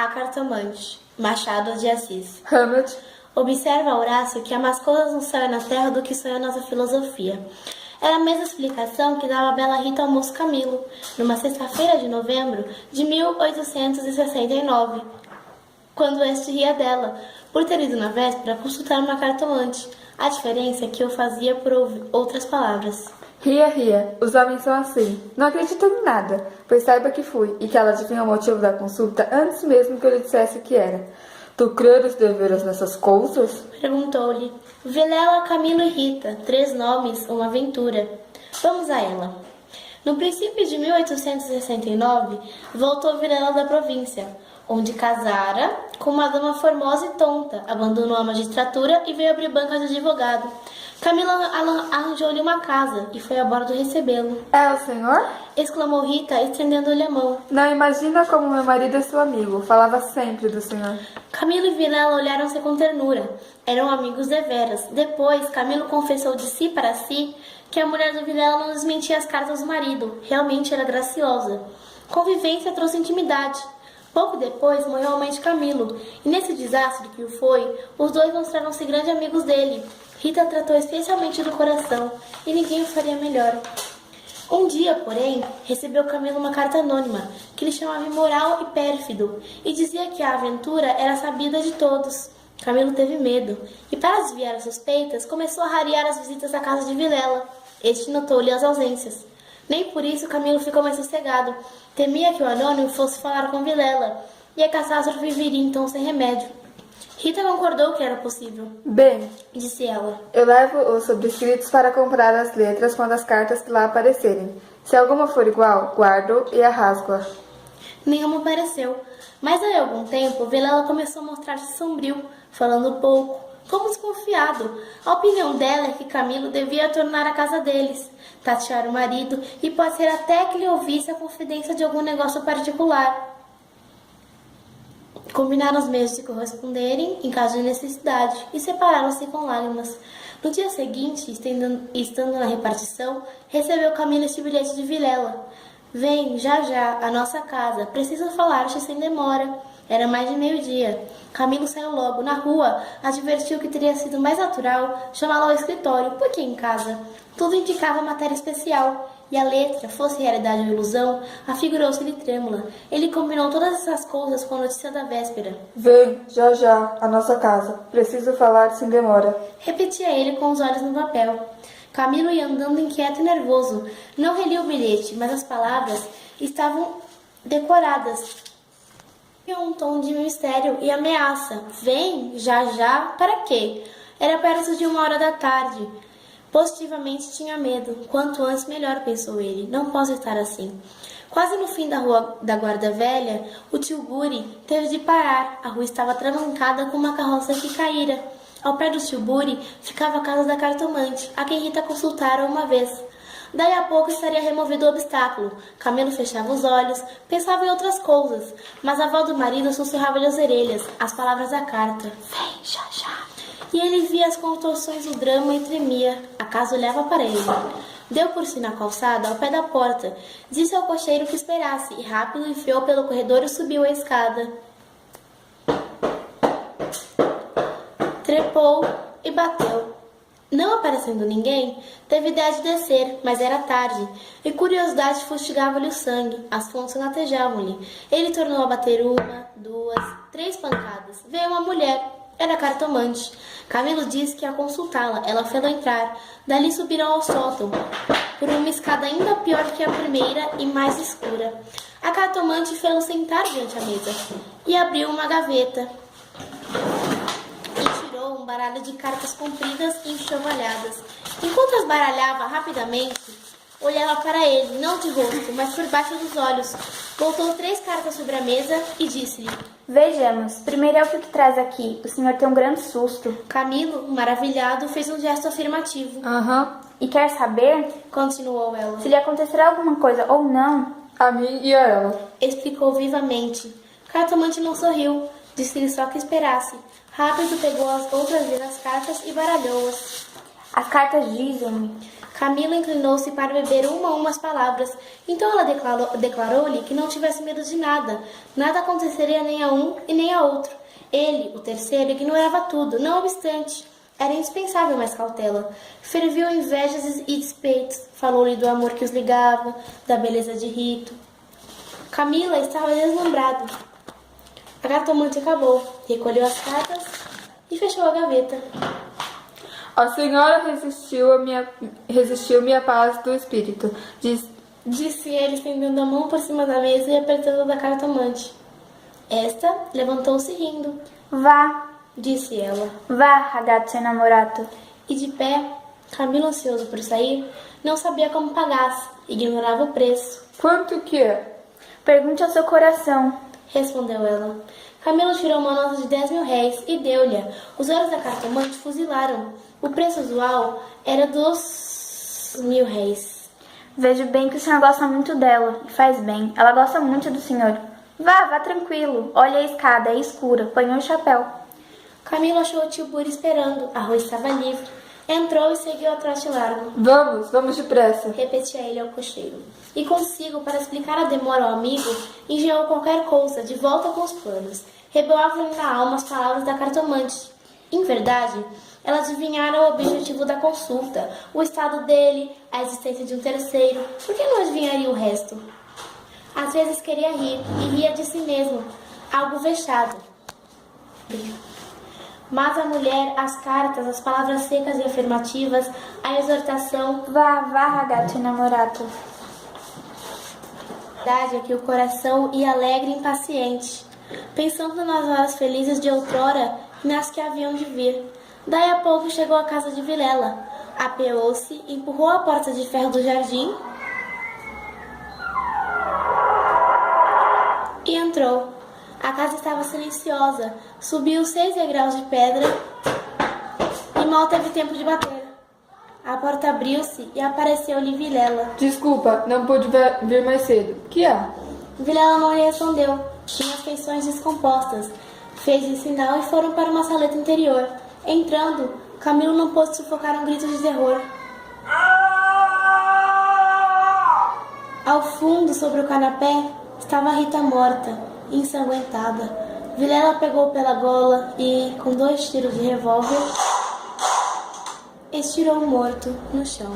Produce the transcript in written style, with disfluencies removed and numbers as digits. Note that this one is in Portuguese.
A cartomante, Machado de Assis. Hamlet. Observa Horácio que há mais coisas no céu e na terra do que sonha nossa filosofia. Era a mesma explicação que dava a bela Rita ao moço Camilo, numa sexta-feira de novembro de 1869, quando este ria dela, por ter ido na véspera consultar uma cartomante. A diferença é que eu fazia por outras palavras. Ria, ria. Os homens são assim. Não acredito em nada, pois saiba que fui, e que ela adivinha o motivo da consulta antes mesmo que eu lhe dissesse o que era. Tu creres deveras nessas coisas? Perguntou-lhe. Vilela, Camilo e Rita, 3 nomes, uma aventura. Vamos a ela. No princípio de 1869, voltou Vilela da província, onde casara com uma dama formosa e tonta, abandonou a magistratura e veio abrir banca de advogado. Camilo arranjou-lhe uma casa e foi a bordo recebê-lo. É o senhor? Exclamou Rita, estendendo-lhe a mão. Não imagina como meu marido é seu amigo. Falava sempre do senhor. Camilo e Vilela olharam-se com ternura. Eram amigos deveras. Depois, Camilo confessou de si para si que a mulher do Vilela não desmentia as cartas do marido. Realmente era graciosa. Convivência trouxe intimidade. Pouco depois, morreu a mãe de Camilo. E nesse desastre que o foi, os dois mostraram-se grandes amigos dele. Rita tratou especialmente do coração, e ninguém o faria melhor. Um dia, porém, recebeu Camilo uma carta anônima, que lhe chamava imoral e pérfido, e dizia que a aventura era sabida de todos. Camilo teve medo, e para desviar as suspeitas, começou a rarear as visitas à casa de Vilela. Este notou-lhe as ausências. Nem por isso Camilo ficou mais sossegado. Temia que o anônimo fosse falar com Vilela, e a catástrofe viria então sem remédio. Rita concordou que era possível. Bem, Disse ela. eu levo os sobrescritos para comprar as letras quando as cartas que lá aparecerem. Se alguma for igual, guardo e a rasgo-a. Nenhuma apareceu. Mas aí algum tempo, Vilela começou a mostrar-se sombrio, falando pouco, como desconfiado. A opinião dela é que Camilo devia tornar a casa deles, tatear o marido e pode ser até que lhe ouvisse a confidência de algum negócio particular. Combinaram os meios de se corresponderem em caso de necessidade e separaram-se com lágrimas. No dia seguinte, estando na repartição, recebeu Camilo este bilhete de Vilela. Vem, já, à nossa casa. Preciso falar-te sem demora. Era mais de meio-dia. Camilo saiu logo. Na rua, advertiu que teria sido mais natural chamá-lo ao escritório. Por que em casa? Tudo indicava matéria especial. E a letra, fosse realidade ou ilusão, afigurou-se-lhe trêmula. Ele combinou todas essas coisas com a notícia da véspera. Vem, já, à nossa casa. Preciso falar sem demora. Repetia ele com os olhos no papel. Camilo ia andando inquieto e nervoso. Não relia o bilhete, mas as palavras estavam decoradas. Tinha um tom de mistério e ameaça. Vem, já, para quê? Era perto de 1h da tarde. Positivamente tinha medo. Quanto antes, melhor, pensou ele. Não posso estar assim. Quase no fim da rua da Guarda Velha, o tio Buri teve de parar. A rua estava travancada com uma carroça que caíra. Ao pé do tio Buri ficava a casa da cartomante, a quem Rita consultara uma vez. Daí a pouco estaria removido o obstáculo. Camilo fechava os olhos, pensava em outras coisas, mas a voz do marido sussurrava-lhe as orelhas as palavras da carta. Vem, já. E ele via as contorções do drama e tremia. A casa olhava para ele. Deu por si na calçada, ao pé da porta. Disse ao cocheiro que esperasse e rápido enfiou pelo corredor e subiu a escada. Trepou e bateu. Não aparecendo ninguém, teve ideia de descer, mas era tarde, e curiosidade fustigava-lhe o sangue, as fontes latejavam-lhe. Ele tornou a bater 1, 2, 3 pancadas. Veio uma mulher, era a cartomante. Camilo disse que ia consultá-la, ela fez-o entrar. Dali subiram ao sótão, por uma escada ainda pior que a primeira e mais escura. A cartomante fez-o sentar diante da mesa, e abriu uma gaveta. Um baralho de cartas compridas e enxovalhadas. Enquanto as baralhava rapidamente, olhava para ele, não de rosto, mas por baixo dos olhos. Voltou 3 cartas sobre a mesa e disse-lhe: Vejamos, primeiro é o que traz aqui. O senhor tem um grande susto. Camilo, maravilhado, fez um gesto afirmativo. E quer saber, Continuou ela. se lhe acontecerá alguma coisa ou não? A mim e a ela. Explicou vivamente. Cartomante não sorriu, disse-lhe só que esperasse. Rápido pegou as outras vezes as cartas e baralhou-as. As cartas dizem-me. Camila inclinou-se para beber uma a uma as palavras. Então ela declarou-lhe que não tivesse medo de nada. Nada aconteceria nem a um e nem a outro. Ele, o terceiro, ignorava tudo, não obstante. Era indispensável mais cautela. Ferviu invejas e despeitos. Falou-lhe do amor que os ligava, da beleza de Rito. Camila estava deslumbrada. A cartomante acabou, recolheu as cartas e fechou a gaveta. A senhora resistiu-me a paz do espírito, Disse ele, estendendo a mão por cima da mesa e apertando da cartomante. Esta levantou-se rindo. Vá, Disse ela. vá, ragazzo innamorato. E de pé, Camilo, ansioso por sair, não sabia como pagasse, ignorava o preço. Quanto que é? Pergunte ao seu coração. Respondeu ela. Camilo tirou uma nota de 10.000 réis e deu-lhe. Os olhos da cartomante fuzilaram. O preço usual era dos 1.000 réis. Vejo bem que o senhor gosta muito dela, e faz bem. Ela gosta muito do senhor. Vá, vá tranquilo. Olhe a escada, é escura. Ponha o chapéu. Camilo achou o tio Buri esperando. A rua estava livre. Entrou e seguiu a trote largo. Vamos depressa. Repetia ele ao cocheiro. E consigo, para explicar a demora ao amigo, engenhou qualquer coisa, de volta com os planos. Reboavam-lhe na alma as palavras da cartomante. Em verdade, ela adivinhara o objetivo da consulta, o estado dele, a existência de um terceiro. Por que não adivinharia o resto? Às vezes queria rir, e ria de si mesmo, algo vexado. Mas a mulher, as cartas, as palavras secas e afirmativas, a exortação, Vá, vá, ragazzo innamorato. a verdade é que o coração ia alegre e impaciente, pensando nas horas felizes de outrora e nas que haviam de vir. Daí a pouco chegou à casa de Vilela, apeou-se, empurrou a porta de ferro do jardim e entrou. A casa estava silenciosa, subiu 6 degraus de pedra e mal teve tempo de bater. A porta abriu-se e apareceu-lhe Vilela. Desculpa, não pude vir mais cedo. Que há? Vilela não lhe respondeu. Tinha as feições descompostas. Fez-lhe sinal e foram para uma saleta interior. Entrando, Camilo não pôde sufocar um grito de terror. Ao fundo, sobre o canapé, estava Rita morta, ensanguentada. Vilela pegou pela gola e, com 2 tiros de revólver, estirou o morto no chão.